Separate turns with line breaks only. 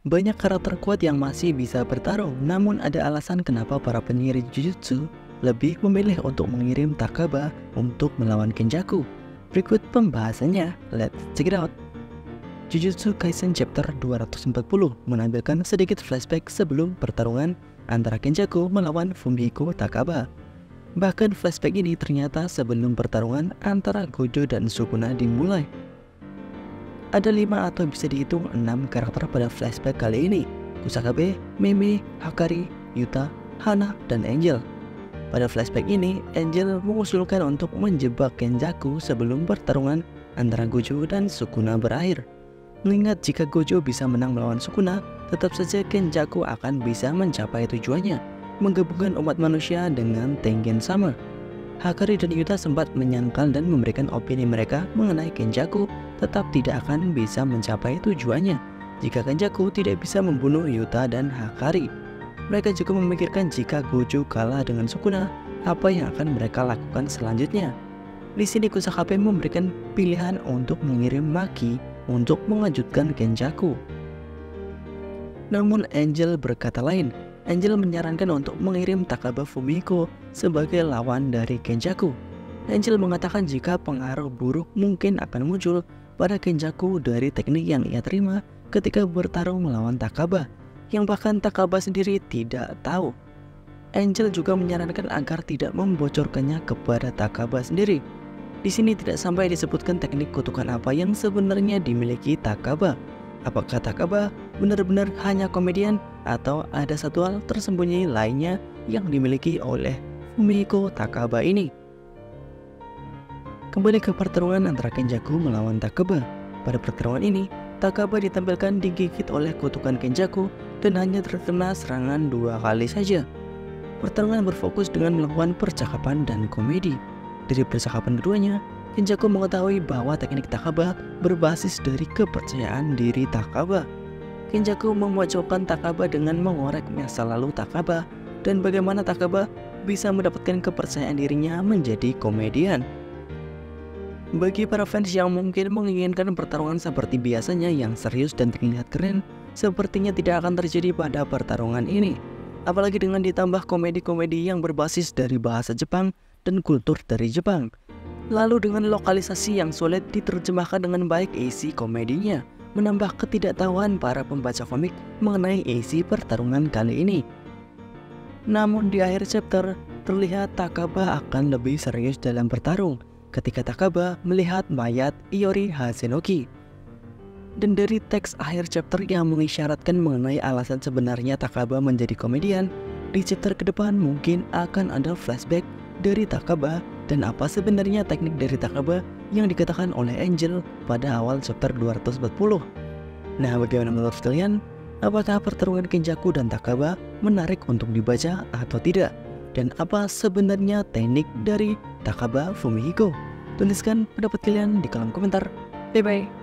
Banyak karakter kuat yang masih bisa bertarung, namun ada alasan kenapa para penyihir Jujutsu lebih memilih untuk mengirim Takaba untuk melawan Kenjaku. Berikut pembahasannya, let's check it out. Jujutsu Kaisen Chapter 240 menampilkan sedikit flashback sebelum pertarungan antara Kenjaku melawan Fumihiko Takaba. Bahkan flashback ini ternyata sebelum pertarungan antara Gojo dan Sukuna dimulai. Ada 5 atau bisa dihitung 6 karakter pada flashback kali ini: Kusakabe, Meme, Hakari, Yuta, Hana, dan Angel. Pada flashback ini, Angel mengusulkan untuk menjebak Kenjaku sebelum pertarungan antara Gojo dan Sukuna berakhir. Mengingat jika Gojo bisa menang melawan Sukuna, tetap saja Kenjaku akan bisa mencapai tujuannya, menggabungkan umat manusia dengan Tengen sama. Hakari dan Yuta sempat menyangkal dan memberikan opini mereka mengenai Kenjaku tetap tidak akan bisa mencapai tujuannya jika Kenjaku tidak bisa membunuh Yuta dan Hakari. Mereka juga memikirkan jika Gojo kalah dengan Sukuna, apa yang akan mereka lakukan selanjutnya. Di sini Kusakabe memberikan pilihan untuk mengirim Maki untuk mengejutkan Kenjaku. Namun Angel berkata lain. Angel menyarankan untuk mengirim Takaba Fumihiko sebagai lawan dari Kenjaku. Angel mengatakan jika pengaruh buruk mungkin akan muncul pada Kenjaku dari teknik yang ia terima ketika bertarung melawan Takaba, yang bahkan Takaba sendiri tidak tahu. Angel juga menyarankan agar tidak membocorkannya kepada Takaba sendiri. Di sini tidak sampai disebutkan teknik kutukan apa yang sebenarnya dimiliki Takaba. Apakah Takaba benar-benar hanya komedian atau ada satu hal tersembunyi lainnya yang dimiliki oleh Fumihiko Takaba ini? Kembali ke pertarungan antara Kenjaku melawan Takaba. Pada pertarungan ini, Takaba ditampilkan digigit oleh kutukan Kenjaku dan hanya terkena serangan 2 kali saja. Pertarungan berfokus dengan melakukan percakapan dan komedi. Dari percakapan keduanya, Kenjaku mengetahui bahwa teknik Takaba berbasis dari kepercayaan diri Takaba. Kenjaku memojokkan Takaba dengan mengorek masa lalu Takaba dan bagaimana Takaba bisa mendapatkan kepercayaan dirinya menjadi komedian. Bagi para fans yang mungkin menginginkan pertarungan seperti biasanya yang serius dan terlihat keren, sepertinya tidak akan terjadi pada pertarungan ini. Apalagi dengan ditambah komedi-komedi yang berbasis dari bahasa Jepang dan kultur dari Jepang. Lalu dengan lokalisasi yang sulit diterjemahkan dengan baik isi komedinya, menambah ketidaktahuan para pembaca komik mengenai isi pertarungan kali ini. Namun di akhir chapter, terlihat Takaba akan lebih serius dalam bertarung ketika Takaba melihat mayat Iori Hatsenoki. Dan dari teks akhir chapter yang mengisyaratkan mengenai alasan sebenarnya Takaba menjadi komedian, di chapter ke depan mungkin akan ada flashback dari Takaba dan apa sebenarnya teknik dari Takaba yang dikatakan oleh Angel pada awal chapter 240. Nah, bagaimana menurut kalian? Apakah pertarungan Kenjaku dan Takaba menarik untuk dibaca atau tidak? Dan apa sebenarnya teknik dari Takaba Fumihiko? Tuliskan pendapat kalian di kolom komentar. Bye bye.